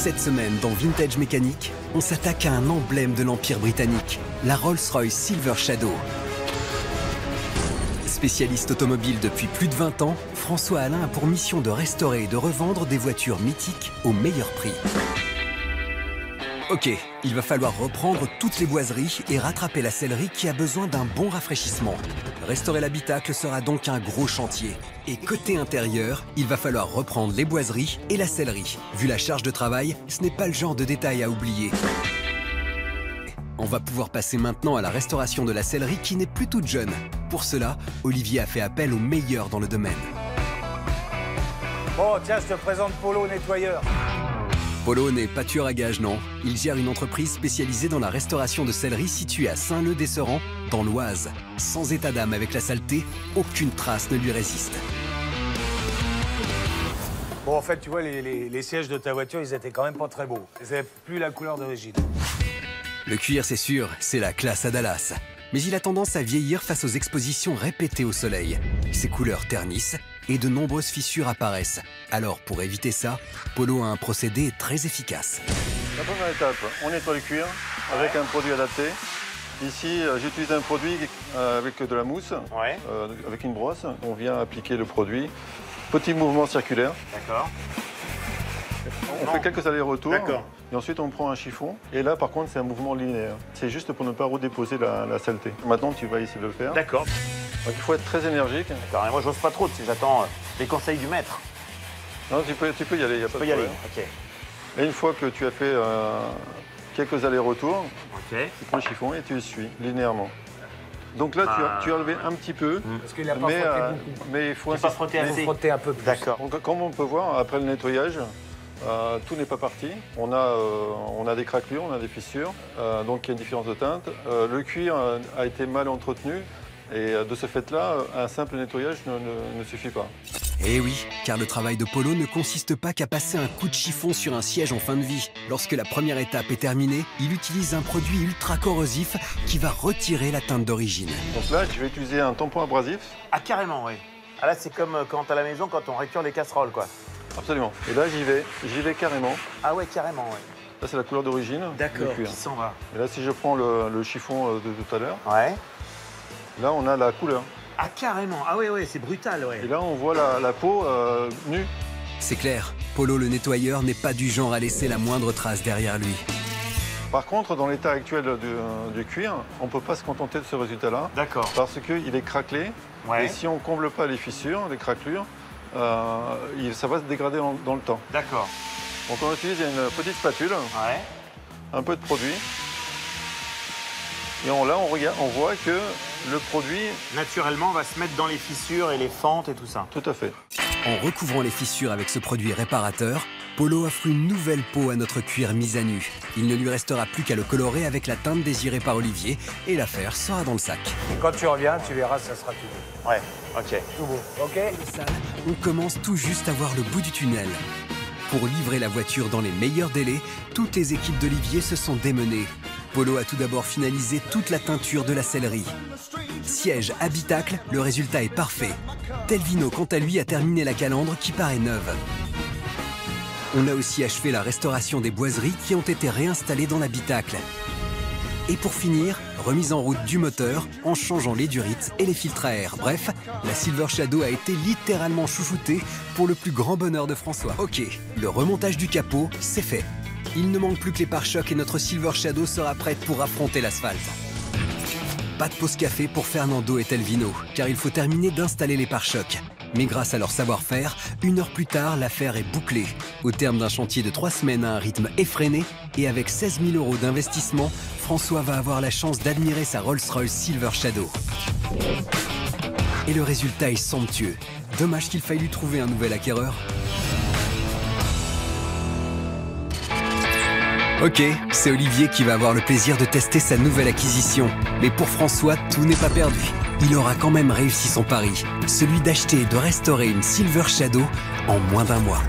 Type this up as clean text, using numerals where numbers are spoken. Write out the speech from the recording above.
Cette semaine, dans Vintage Mécanique, on s'attaque à un emblème de l'Empire britannique, la Rolls-Royce Silver Shadow. Spécialiste automobile depuis plus de 20 ans, François Alain a pour mission de restaurer et de revendre des voitures mythiques au meilleur prix. Ok, il va falloir reprendre toutes les boiseries et rattraper la sellerie qui a besoin d'un bon rafraîchissement. Restaurer l'habitacle sera donc un gros chantier. Et côté intérieur, il va falloir reprendre les boiseries et la sellerie. Vu la charge de travail, ce n'est pas le genre de détail à oublier. On va pouvoir passer maintenant à la restauration de la sellerie qui n'est plus toute jeune. Pour cela, Olivier a fait appel aux meilleurs dans le domaine. Bon, tiens, je te présente Polo, nettoyeur. Polo n'est pas tueur à gages, non. Il gère une entreprise spécialisée dans la restauration de sellerie située à Saint-Leu-des-Serans, dans l'Oise. Sans état d'âme avec la saleté, aucune trace ne lui résiste. Bon, en fait, tu vois, les sièges de ta voiture, ils étaient quand même pas très beaux. Ils n'avaient plus la couleur d'origine. Le cuir, c'est sûr, c'est la classe à Dallas. Mais il a tendance à vieillir face aux expositions répétées au soleil. Ses couleurs ternissent et de nombreuses fissures apparaissent. Alors, pour éviter ça, Polo a un procédé très efficace. La première étape, on nettoie le cuir avec un produit adapté. Ici, j'utilise un produit avec de la mousse, avec une brosse. On vient appliquer le produit. Petit mouvement circulaire. D'accord. On fait quelques allers-retours. D'accord. Et ensuite, on prend un chiffon. Et là, par contre, c'est un mouvement linéaire. C'est juste pour ne pas redéposer la saleté. Maintenant, tu vas essayer de le faire. D'accord. Donc, il faut être très énergique. D'accord. Et moi, j'ose pas trop si j'attends les conseils du maître. Non, tu peux y aller, il n'y a pas de problème. Ok. Et une fois que tu as fait quelques allers-retours, tu prends le chiffon et tu le suis linéairement. Donc là, tu as levé un petit peu, parce qu'il n'a pas frotté beaucoup. Mais il faut frotter un peu plus. D'accord. Comme on peut voir, après le nettoyage, tout n'est pas parti. On a des craquelures, on a des fissures, donc il y a une différence de teinte. Le cuir a été mal entretenu et de ce fait-là, un simple nettoyage ne suffit pas. Eh oui, car le travail de Polo ne consiste pas qu'à passer un coup de chiffon sur un siège en fin de vie. Lorsque la première étape est terminée, il utilise un produit ultra corrosif qui va retirer la teinte d'origine. Donc là, je vais utiliser un tampon abrasif. Ah, carrément, oui. Ah là, c'est comme quand à la maison, quand on récure les casseroles, quoi. Absolument. Et là, j'y vais carrément. Ah ouais, carrément, ouais. Là, c'est la couleur d'origine. D'accord, qui s'en va. Et là, si je prends le chiffon de tout à l'heure, là, on a la couleur. Ah, carrément. Ah ouais, c'est brutal, ouais. Et là, on voit la peau nue. C'est clair, Polo le nettoyeur n'est pas du genre à laisser la moindre trace derrière lui. Par contre, dans l'état actuel du cuir, on ne peut pas se contenter de ce résultat-là. D'accord. Parce qu'il est craquelé. Ouais. Et si on ne comble pas les fissures, les craquelures, ça va se dégrader dans le temps. D'accord. Donc on utilise une petite spatule, un peu de produit. Et là, on voit que le produit... naturellement, va se mettre dans les fissures et les fentes et tout ça. Tout à fait. En recouvrant les fissures avec ce produit réparateur, Polo offre une nouvelle peau à notre cuir mis à nu. Il ne lui restera plus qu'à le colorer avec la teinte désirée par Olivier et l'affaire sera dans le sac. Et quand tu reviens, tu verras, ça sera tout beau. Ouais, ok. Tout beau, ok. On commence tout juste à voir le bout du tunnel. Pour livrer la voiture dans les meilleurs délais, toutes les équipes d'Olivier se sont démenées. Polo a tout d'abord finalisé toute la teinture de la sellerie. Siège, habitacle, le résultat est parfait. Telvino, quant à lui, a terminé la calandre qui paraît neuve. On a aussi achevé la restauration des boiseries qui ont été réinstallées dans l'habitacle. Et pour finir, remise en route du moteur en changeant les durites et les filtres à air. Bref, la Silver Shadow a été littéralement chouchoutée pour le plus grand bonheur de François. Ok, le remontage du capot, c'est fait. Il ne manque plus que les pare-chocs et notre Silver Shadow sera prête pour affronter l'asphalte. Pas de pause café pour Fernando et Telvino, car il faut terminer d'installer les pare-chocs. Mais grâce à leur savoir-faire, 1 heure plus tard, l'affaire est bouclée. Au terme d'un chantier de 3 semaines à un rythme effréné, et avec 16 000 € d'investissement, François va avoir la chance d'admirer sa Rolls-Royce Silver Shadow. Et le résultat est somptueux. Dommage qu'il faille lui trouver un nouvel acquéreur. Ok, c'est Olivier qui va avoir le plaisir de tester sa nouvelle acquisition. Mais pour François, tout n'est pas perdu. Il aura quand même réussi son pari, celui d'acheter et de restaurer une Silver Shadow en moins d'1 mois.